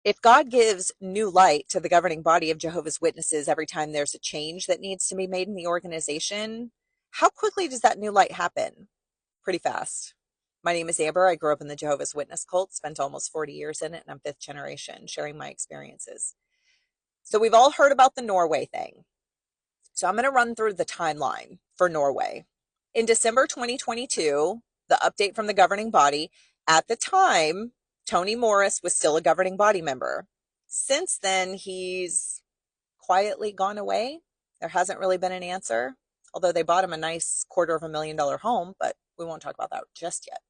If God gives new light to the governing body of Jehovah's Witnesses every time there's a change that needs to be made in the organization, how quickly does that new light happen? Pretty fast. My name is Amber. I grew up in the Jehovah's Witness cult, spent almost 40 years in it, and I'm fifth generation, sharing my experiences. So we've all heard about the Norway thing. So I'm going to run through the timeline for Norway. In December 2022, the update from the governing body, at the time, Tony Morris was still a governing body member. Since then, he's quietly gone away. There hasn't really been an answer, although they bought him a nice $250,000 home, but we won't talk about that just yet.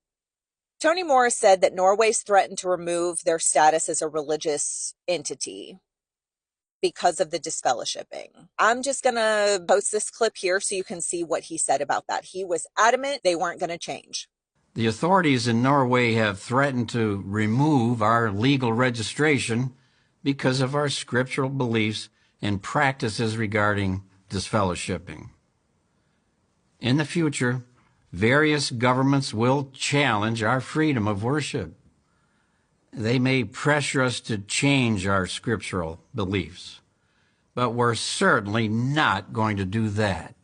Tony Morris said that Norway's threatened to remove their status as a religious entity because of the disfellowshipping. I'm just going to post this clip here so you can see what he said about that. He was adamant they weren't going to change. The authorities in Norway have threatened to remove our legal registration because of our scriptural beliefs and practices regarding disfellowshipping. In the future, various governments will challenge our freedom of worship. They may pressure us to change our scriptural beliefs, but we're certainly not going to do that.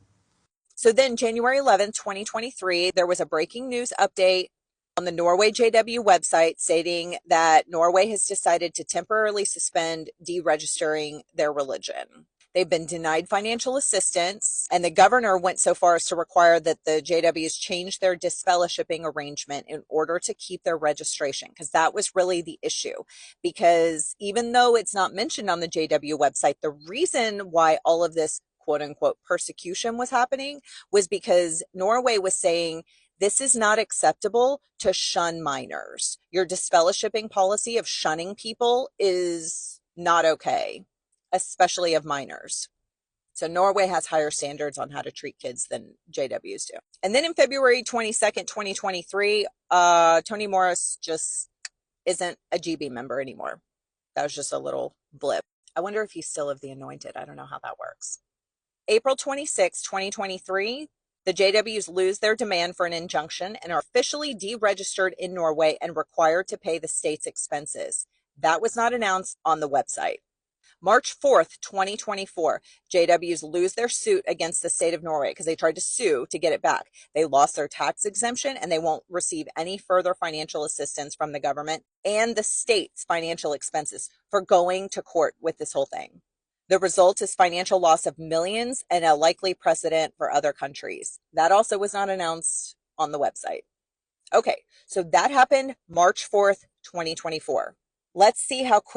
So then January 11th, 2023, there was a breaking news update on the Norway JW website stating that Norway has decided to temporarily suspend deregistering their religion. They've been denied financial assistance, and the governor went so far as to require that the JWs change their disfellowshipping arrangement in order to keep their registration, because that was really the issue. Because even though it's not mentioned on the JW website, the reason why all of this quote unquote persecution was happening was because Norway was saying this is not acceptable to shun minors. Your disfellowshipping policy of shunning people is not okay, especially of minors. So Norway has higher standards on how to treat kids than JWs do. And then in February 22nd, 2023, Tony Morris just isn't a GB member anymore. That was just a little blip. I wonder if he's still of the anointed. I don't know how that works. April 26, 2023, the JWs lose their demand for an injunction and are officially deregistered in Norway and required to pay the state's expenses. That was not announced on the website. March 4th, 2024, JWs lose their suit against the state of Norway because they tried to sue to get it back. They lost their tax exemption and they won't receive any further financial assistance from the government and the state's financial expenses for going to court with this whole thing. The result is financial loss of millions and a likely precedent for other countries. That also was not announced on the website. Okay, so that happened March 4th, 2024. Let's see how quick